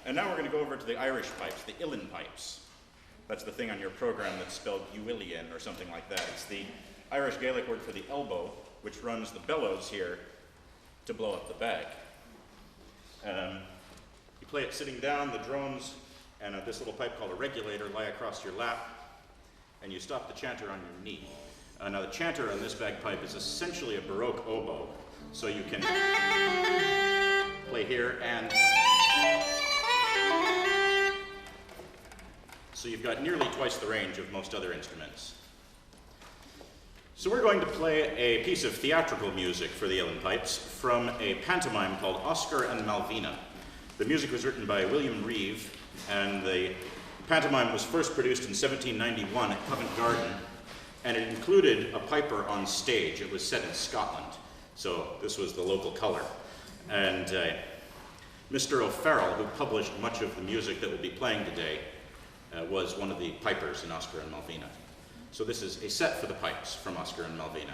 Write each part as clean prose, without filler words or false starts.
And now we're going to go over to the Irish pipes, the uilleann pipes. That's the thing on your program that's spelled uilleann or something like that. It's the Irish Gaelic word for the elbow, which runs the bellows here to blow up the bag. You play it sitting down, the drones and this little pipe called a regulator lie across your lap, and you stop the chanter on your knee. Now the chanter on this bagpipe is essentially a Baroque oboe, so you can play here and... So you've got nearly twice the range of most other instruments. So we're going to play a piece of theatrical music for the uilleann pipes from a pantomime called Oscar and Malvina. The music was written by William Reeve, and the pantomime was first produced in 1791 at Covent Garden, and it included a piper on stage. It was set in Scotland, so this was the local color. And Mr. O'Farrell, who published much of the music that we'll be playing today, was one of the pipers in Oscar and Malvina. So this is a set for the pipes from Oscar and Malvina.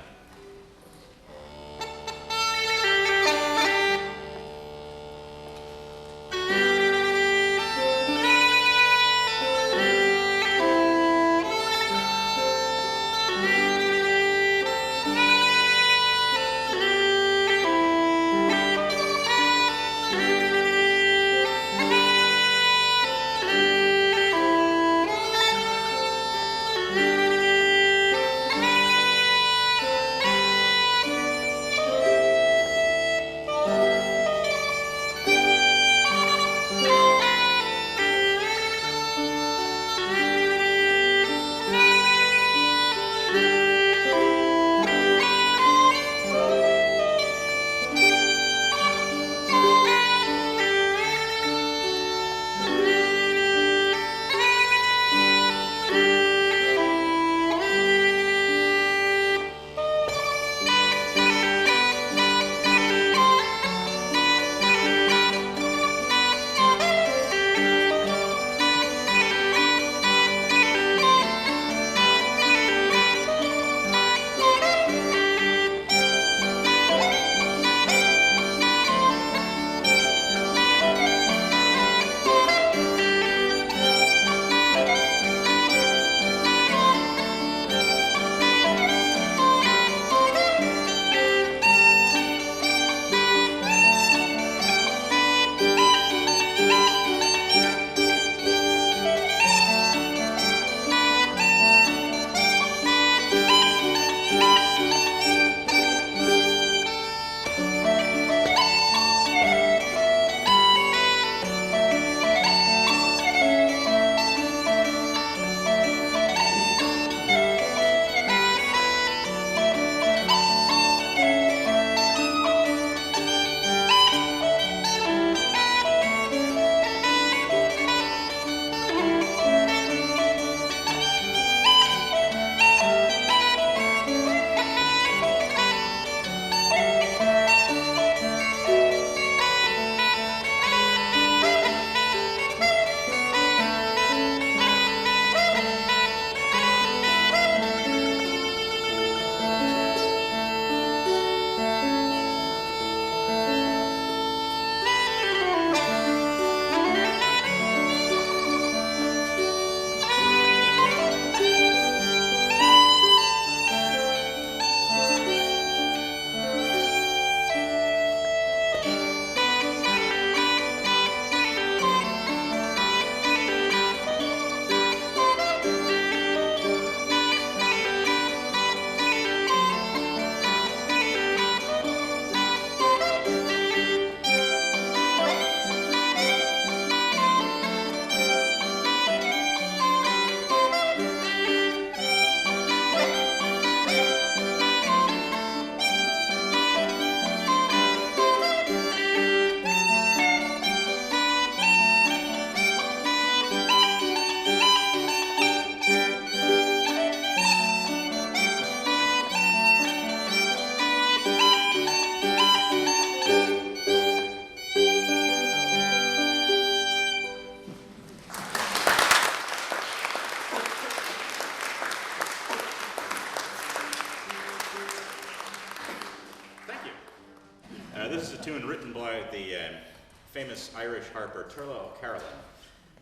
famous Irish harper Carolan,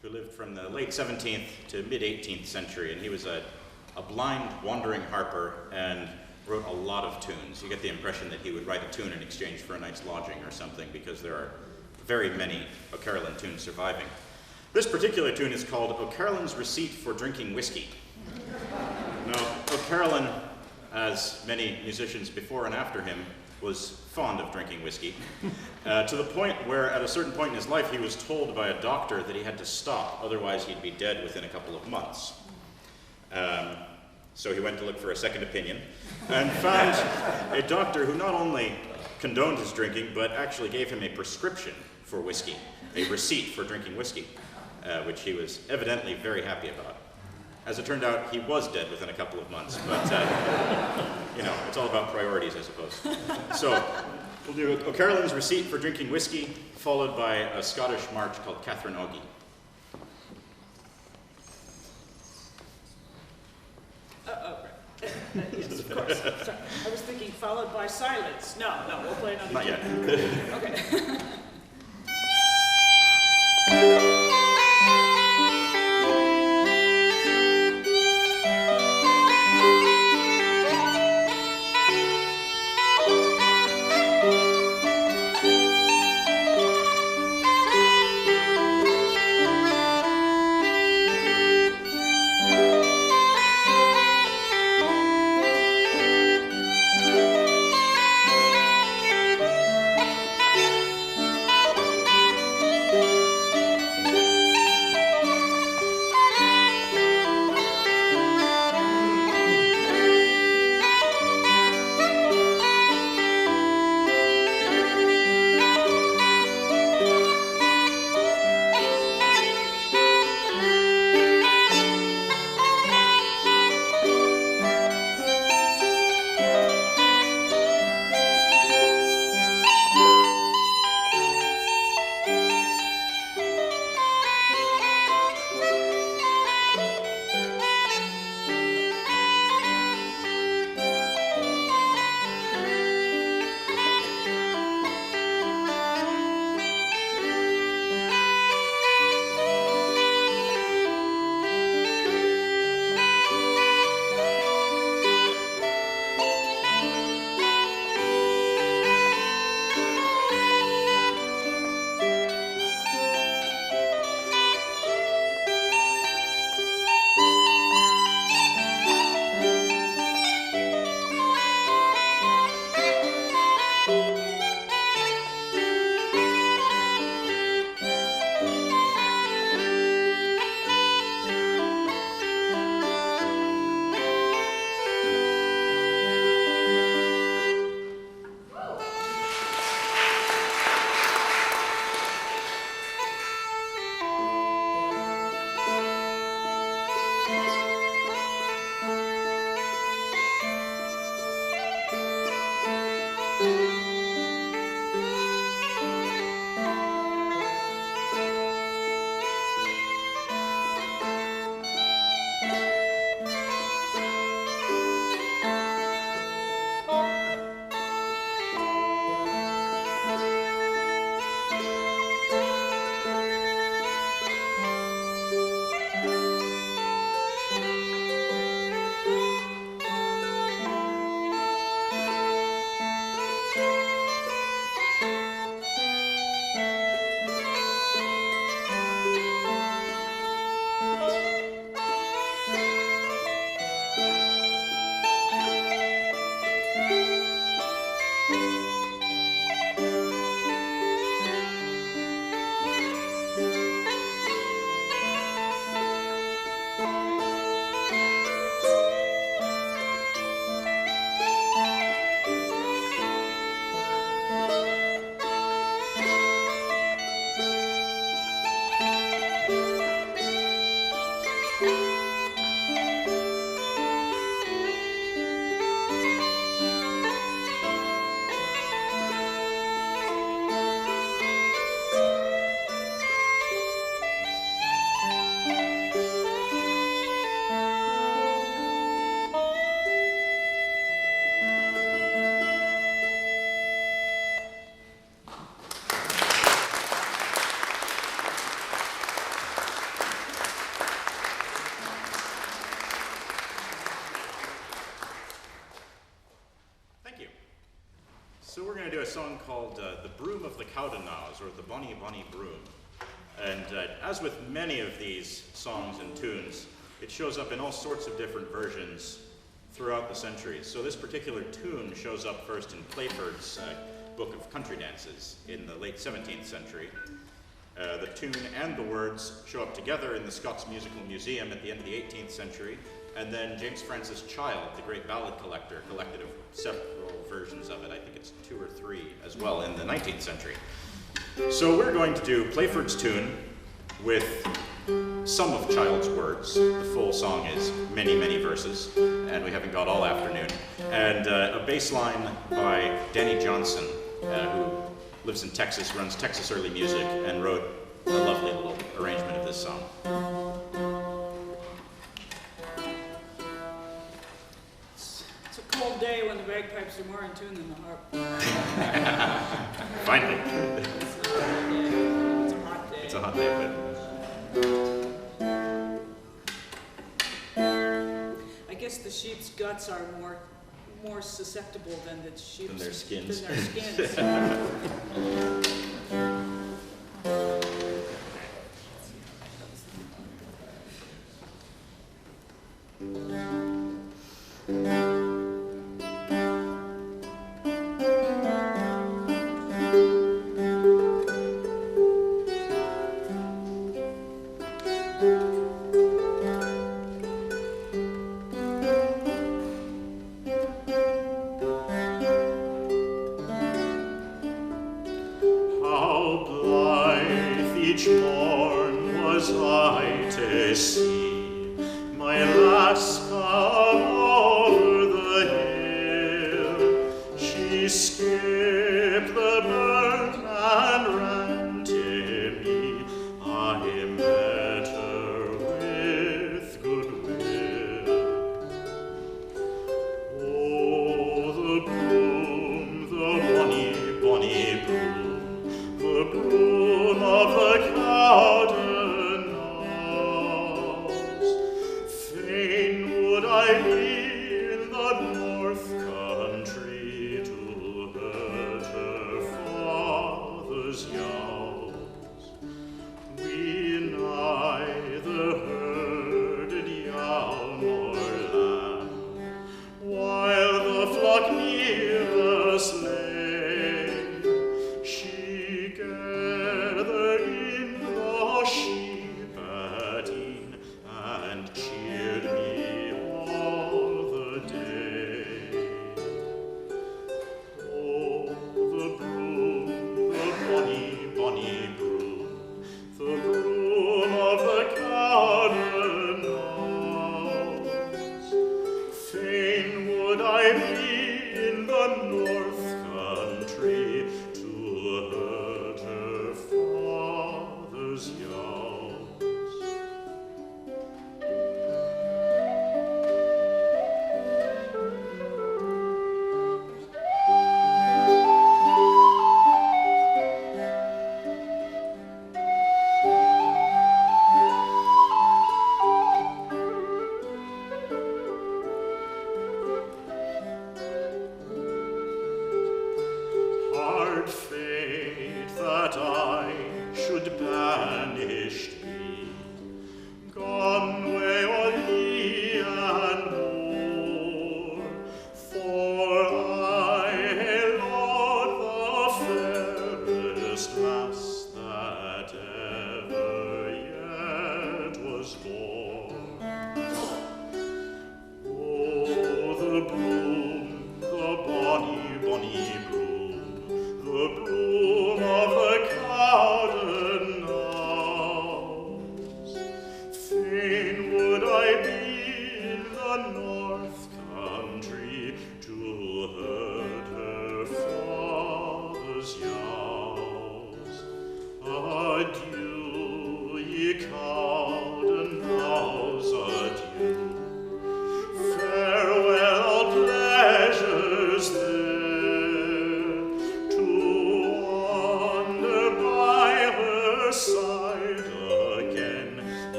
who lived from the late 17th to mid-18th century, and he was a blind, wandering harper and wrote a lot of tunes. You get the impression that he would write a tune in exchange for a night's lodging or something, because there are very many O'Carolan tunes surviving. This particular tune is called O'Carolan's Receipt for Drinking Whiskey. Now, O'Carolan, as many musicians before and after him, was fond of drinking whiskey, to the point where at a certain point in his life he was told by a doctor that he had to stop, otherwise he'd be dead within a couple of months. So he went to look for a second opinion and found a doctor who not only condoned his drinking, but actually gave him a prescription for whiskey, a receipt for drinking whiskey, which he was evidently very happy about. As it turned out, he was dead within a couple of months, but you know, it's all about priorities, I suppose. So we'll do O'Carolan's Receipt for Drinking Whiskey, followed by a Scottish march called Catherine Ogie. Right. Yes, of course. Sorry. I was thinking followed by silence. No, we'll play another Not yet. Okay. a song called The Broom of the Cowdenknowes, or the Bonnie Bonnie Broom. And as with many of these songs and tunes, it shows up in all sorts of different versions throughout the centuries. So this particular tune shows up first in Playford's Book of Country Dances in the late 17th century. The tune and the words show up together in the Scots Musical Museum at the end of the 18th century. And then James Francis Child, the great ballad collector, collected several versions of it. I think it's 2 or 3 as well in the 19th century. So we're going to do Playford's tune with some of Child's words. The full song is many, many verses, and we haven't got all afternoon. And a bass line by Danny Johnson, who lives in Texas, runs Texas Early Music, and wrote a lovely little arrangement of this song. It's a cold day when the bagpipes are more in tune than the harp. Finally. It's a hot day. It's a hot day, I guess the sheep's guts are more susceptible than the sheep's Than their skins. Than their skins.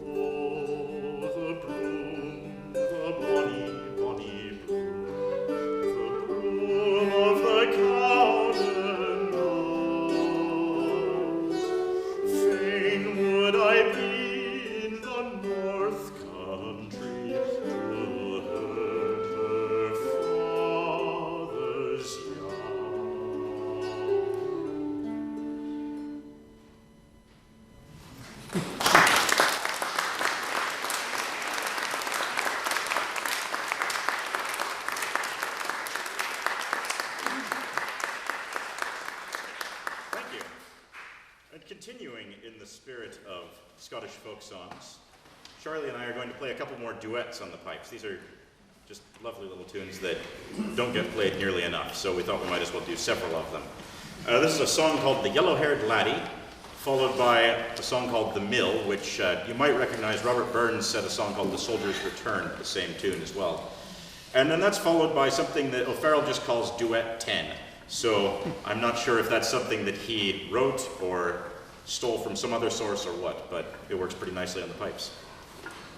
Oh, the broom. Continuing in the spirit of Scottish folk songs, Charlie and I are going to play a couple more duets on the pipes. These are just lovely little tunes that don't get played nearly enough, so we thought we might as well do several of them. This is a song called The Yellow-Haired Laddie, followed by a song called The Mill, which you might recognize. Robert Burns said a song called The Soldier's Return, the same tune as well. And then that's followed by something that O'Farrell just calls Duet 10. So I'm not sure if that's something that he wrote or stole from some other source or what, but it works pretty nicely on the pipes.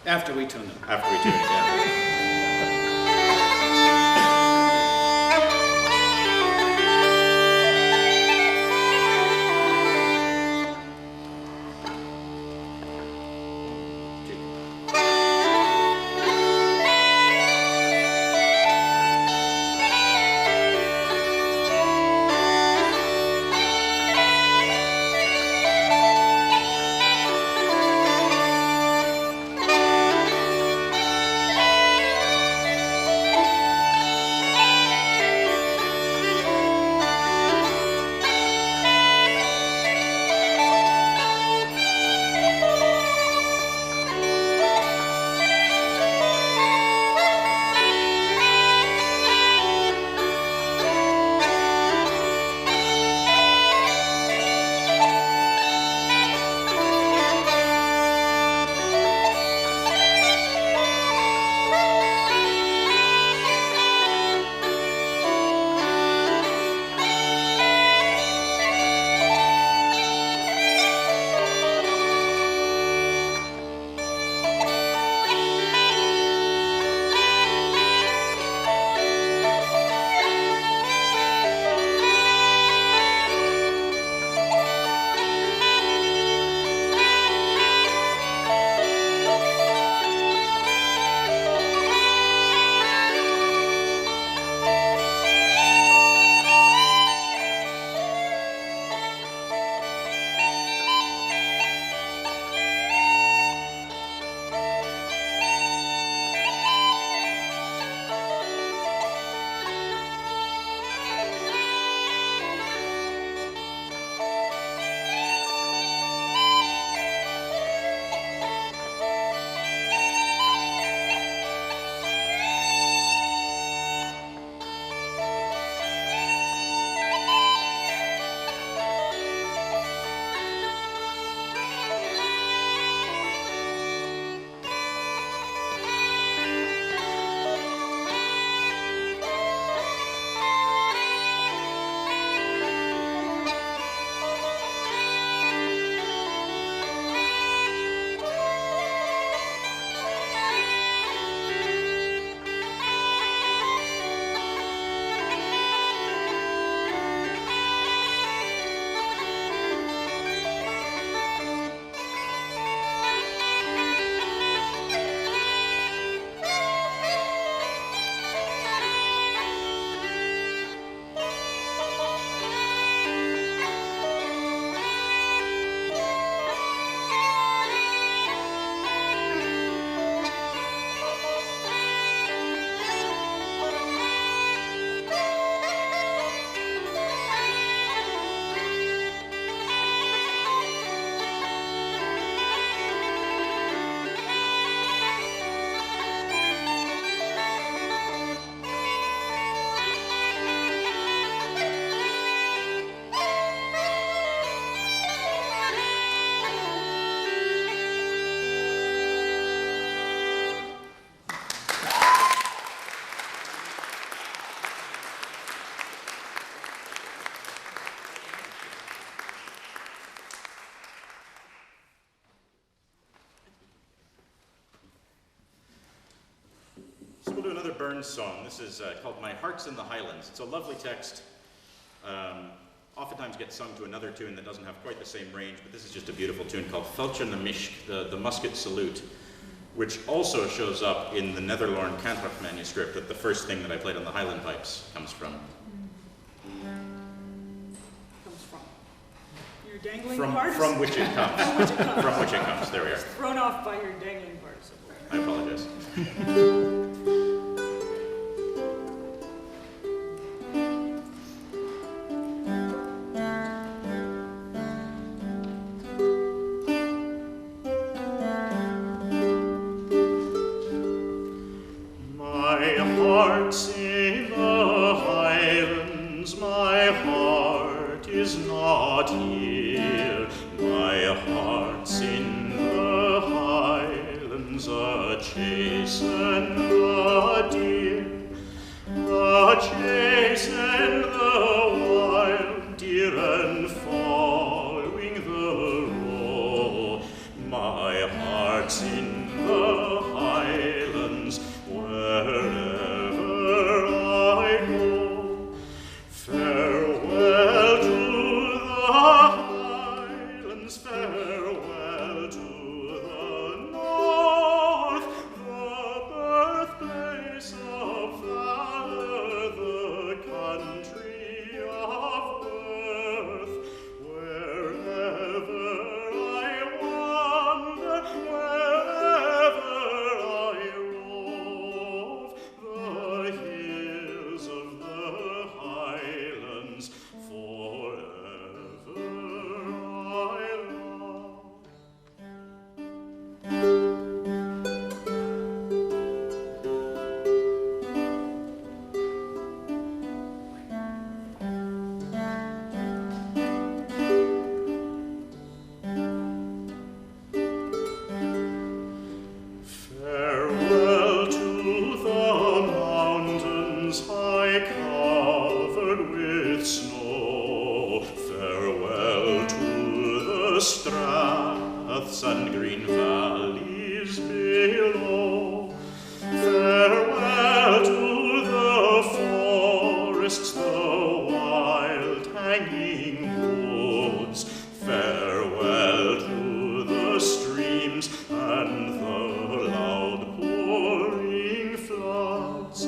After we tune them. After we tune it, yeah. So we'll do another Burns song. This is called My Heart's in the Highlands. It's a lovely text. Oftentimes gets sung to another tune that doesn't have quite the same range, but this is just a beautiful tune called Felcha na Mishk, the musket salute, which also shows up in the Netherlorn Cantrach manuscript, that the first thing that I played on the Highland pipes comes from. Comes from? Your dangling From participle. which it comes. From which it comes. From which it comes. There we are. Thrown off by your dangling participle. I apologize. my heart is not here. My heart's in the Highlands, a-chase and a deer, a-chase and the wild deer, and following the roe. My heart's in the Highlands, wherever I go. Farewell to the Highlands, farewell to the north, the birthplace of valor, the country of birth. Wherever I wander, wherever I rove, the hills of the Highlands forever I love. Farewell to the mountains high covered with snow. Farewell to the straths and green valleys below. Farewell to the forests, the wild hanging woods. Farewell to the streams and the loud pouring floods.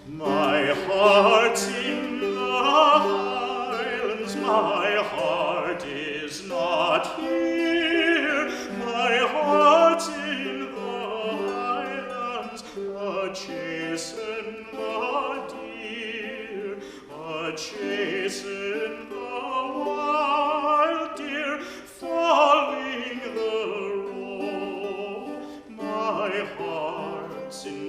My heart's in the Highlands, my heart is not here. My heart's in the Highlands, a-chasing the deer, a-chasing the wild deer, following the roe. My heart's in